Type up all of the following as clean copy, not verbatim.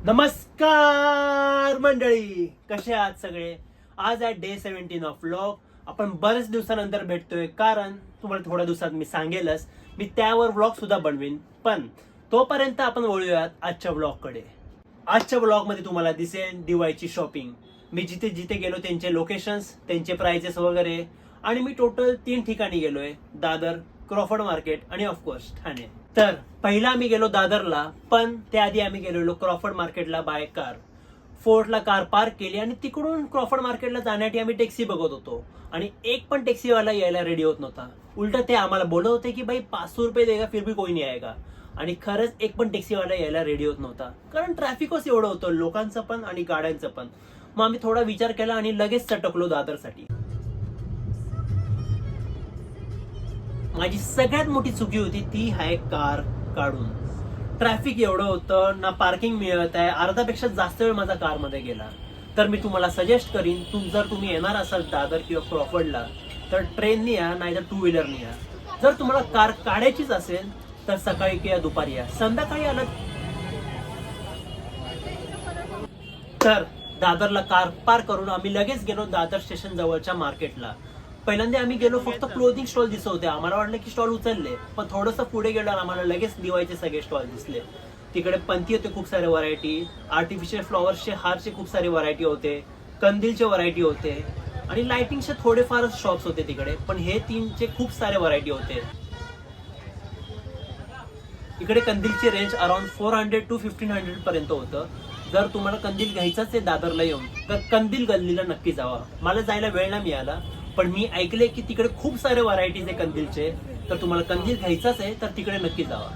नमस्कार मंडळी, कसे आहात सगळे. आज आहे डे 17 ऑफ व्लॉग. आपण बरेच दिवसानंतर भेटतोय, कारण तुम्हाला थोड्या दिवसात मी सांगेलच, मी त्यावर व्लॉग सुद्धा बनवीन. पण तोपर्यंत आपण वळूयात आजच्या व्लॉग कडे. आजच्या व्लॉग मध्ये तुम्हाला दिसेल दिवाळीची शॉपिंग. मी जिथे जिथे गेलो त्यांचे लोकेशन्स, त्यांचे प्राइजेस वगैरे. आणि मी टोटल 3 ठिकाणी गेलोय: दादर, क्रॉफर्ड मार्केट आणि ऑफकोर्स ठाणे. तर पहिला आम्ही गेलो दादरला, पण त्याआधी आम्ही गेलेलो क्रॉफर्ड मार्केटला बाय कार. फोर्टला कार पार्क केली आणि तिकडून क्रॉफर्ड मार्केटला जाण्यासाठी आम्ही टॅक्सी बघत होतो. आणि एक पण टॅक्सीवाला यायला रेडी होत नव्हता. उलट ते आम्हाला बोलत होते की भाई 500 रुपये देगा फिर भी कोई नहीं आएगा. आणि खरंच एक पण टॅक्सीवाला यायला रेडी होत नव्हता, कारण ट्रॅफिकच एवढं होतं, लोकांचं पण आणि गाड्यांचं पण. मग आम्ही थोडा विचार केला आणि लगेच चटकलो दादरसाठी. माझी सगळ्यात मोठी चुकी होती ती आहे कार काढून. ट्रॅफिक एवढं होतं, ना पार्किंग मिळत आहे, अर्धापेक्षा जास्त वेळ माझा कार मध्ये गेला. तर मी तुम्हाला सजेस्ट करीन, जर तुम्ही येणार असाल दादर किंवा क्रॉफर्डला, तर ट्रेननी या, नाहीतर 2 व्हीलरनी या. जर तुम्हाला कार काढायचीच असेल तर सकाळी किंवा दुपारी या. संध्याकाळी आलं तर दादरला कार पार्क करून आम्ही लगेच गेलो दादर स्टेशन जवळच्या मार्केटला. पहिल्यांदा आम्ही गेलो, फक्त क्लोथिंग स्टॉल दिसत होते. आम्हाला वाटलं की स्टॉल उचलले, पण थोडंसं पुढे गेलो आम्हाला लगेच दिवाळीचे सगळे स्टॉल दिसले. तिकडे पंथी होते, खूप सारे व्हरायटी, आर्टिफिशियल फ्लॉवर्सचे हारचे खूप सारे व्हरायटी होते, कंदीलचे व्हरायटी होते आणि लाइटिंगचे थोडेफार शॉप्स होते तिकडे. पण हे 3चे खूप सारे व्हरायटी होते. इकडे कंदीलची रेंज अराउंड 400 to 1500 पर्यंत होतं. जर तुम्हाला कंदील घ्यायचाच आहे दादरला येऊन, तर कंदील गल्लीला नक्की जावा. मला जायला वेळ नाही मिळाला, पण मी ऐकले की तिकडे खूप सारे व्हरायटीज आहे कंदीलचे. तर तुम्हाला कंदील घ्यायचाच आहे तर तिकडे नक्की जावा.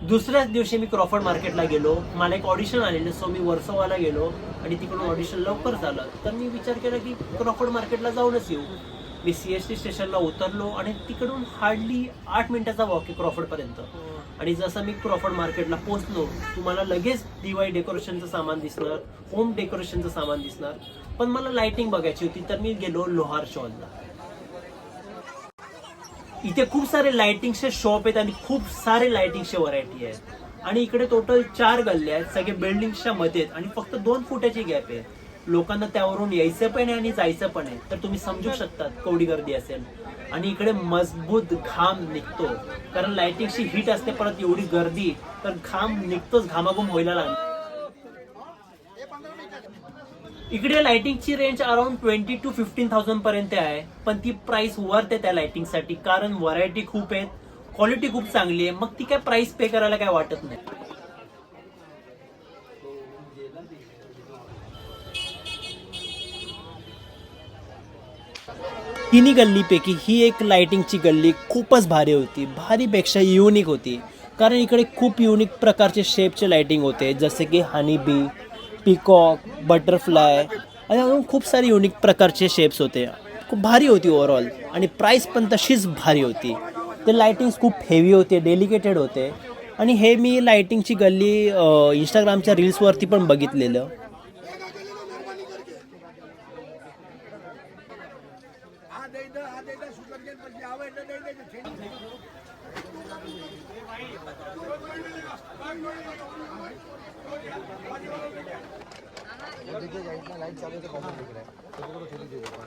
दुसऱ्याच दिवशी मी क्रॉफर्ड मार्केटला गेलो. मला एक ऑडिशन आलेलं, सो मी वर्सोवाला गेलो आणि तिकडून ऑडिशन लवकर झालं. तर मी विचार केला की क्रॉफर्ड मार्केटला जाऊनच येऊ. मी CST स्टेशनला उतरलो आणि तिकडून हार्डली 8 मिनिटाचा वॉक आहे क्रॉफर्ड पर्यंत. आणि जसं मी क्रॉफर्ड मार्केटला पोहोचलो, तुम्हाला लगेच दिवाळी डेकोरेशनचं सामान दिसणार, होम डेकोरेशनचं सामान दिसणार. पण मला लाइटिंग बघायची होती, तर मी गेलो लोहार शॉलला. इथे खूप सारे लाइटिंगचे शॉप आहेत आणि खूप सारे लाइटिंगचे व्हरायटी आहेत. आणि इकडे टोटल 4 गल्ले आहेत, सगळे बिल्डिंगच्या मध्ये आहेत आणि फक्त 2 फुटाची गॅप आहे. लोकांना त्यावरून यायचं पण आहे आणि जायचं पण आहे. तर तुम्ही समजू शकता केवढी गर्दी असेल. आणि इकडे मजबूत घाम निघतो, कारण लाइटिंगची हीट असते. परत एवढी गर्दी, तर घाम निघतोच, घामाघूम व्हायला लागतो. इकडे लाइटिंगची रेंज अराउंड 20 to 15,000 पर्यंत आहे. पण ती प्राइस वर्थ आहे त्या लाइटिंगसाठी, कारण व्हरायटी खूप आहेत, क्वालिटी खूप चांगली आहे. मग ती काय प्राइस पे करायला काय वाटत नाही. तिन्ही गल्लीपैकी ही एक लाइटिंगची गल्ली खूपच भारी होती. भारीपेक्षा युनिक होती, कारण इकडे खूप युनिक प्रकारचे शेपचे लाइटिंग होते, जसे की हनी बी, पिकॉक, बटरफ्लाय आणि अजून खूप सारे युनिक प्रकारचे शेप्स होते. खूप भारी होती ओव्हरऑल. आणि प्राईस पण तशीच भारी होती. ते लाइटिंग्स खूप हेवी होते, डेलिकेटेड होते. आणि हे मी लाइटिंगची गल्ली इंस्टाग्रामच्या रील्सवरती पण बघितलेलं. लाइट चालू तो कॉमन दिख रहा है, तो थोड़ी दे देता हूं.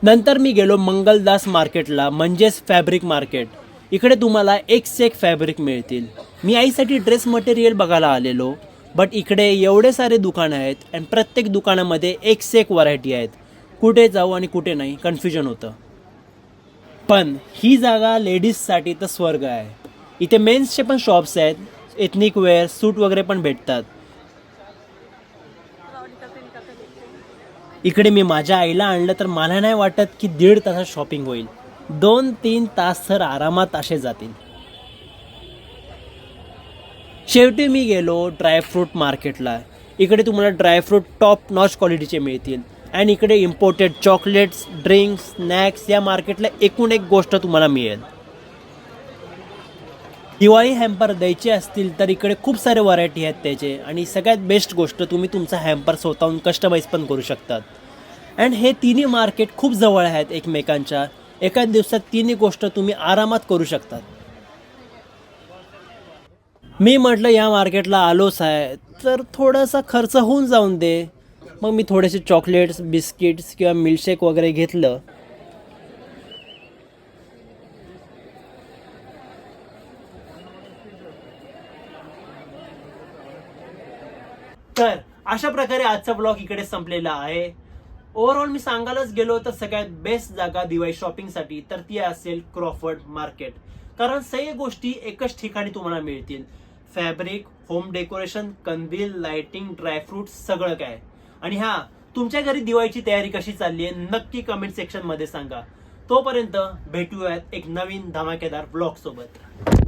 नंतर मी गेलो मंगलदास मार्केटला, म्हणजेच फॅब्रिक मार्केट. इकडे तुम्हाला एक से एक फॅब्रिक मिळतील. मी आईसाठी ड्रेस मटेरियल बघायला आलेलो, बट इकडे एवढे सारे दुकानं आहेत आणि प्रत्येक दुकानामध्ये एक से एक व्हरायटी आहेत. कुठे जाऊ आणि कुठे नाही कन्फ्युजन होतं. पण ही जागा लेडीजसाठी तर स्वर्ग आहे. इथे मेन्सचे पण शॉप्स आहेत, एथनिक वेअर सूट वगैरे पण भेटतात. इकडे मी माझ्या आईला आणलं तर मला नाही वाटत की 1.5 तासात शॉपिंग होईल. 2-3 तास तर आरामात असे जातील. शेवटी मी गेलो ड्रायफ्रूट मार्केटला. इकडे तुम्हाला ड्रायफ्रूट टॉप नॉच क्वालिटीचे मिळतील. आणि इकडे इम्पोर्टेड चॉकलेट्स, ड्रिंक्स, स्नॅक्स या मार्केटला एकूण एक गोष्ट तुम्हाला मिळेल. दिवाळी हॅम्पर द्यायचे असतील तर इकडे खूप सारे व्हरायटी आहेत त्याचे. आणि सगळ्यात बेस्ट गोष्ट, तुम्ही तुमचा हॅम्पर स्वतःहून कस्टमाइज पण करू शकतात. अँड हे तिन्ही मार्केट खूप जवळ आहेत एकमेकांच्या. एकाच दिवसात तिन्ही गोष्ट तुम्ही आरामात करू शकतात. मी म्हटलं या मार्केटला आलोच आहे तर थोडासा खर्च होऊन जाऊन दे. मग मी थोडेसे चॉकलेट्स, बिस्किट्स किंवा मिल्कशेक वगैरे घेतलं. तर अशा प्रकारे आजचा ब्लॉग इकडे संपलेला आहे. ओव्हरऑल मी सांगायलाच गेलो तर सगळ्यात बेस्ट जागा दिवाळी शॉपिंगसाठी तर ती असेल क्रॉफर्ड मार्केट. कारण सगळ्या गोष्टी एकच ठिकाणी तुम्हाला मिळतील. फॅब्रिक, होम डेकोरेशन, कंदील, लाइटिंग, ड्रायफ्रूट सगळं काय. आणि हा, तुमच्या घरी दिवाळीची तयारी कशी चालली आहे नक्की कमेंट सेक्शन मध्ये सांगा. तोपर्यंत भेटूयात एक नवीन धमाकेदार ब्लॉग सोबत.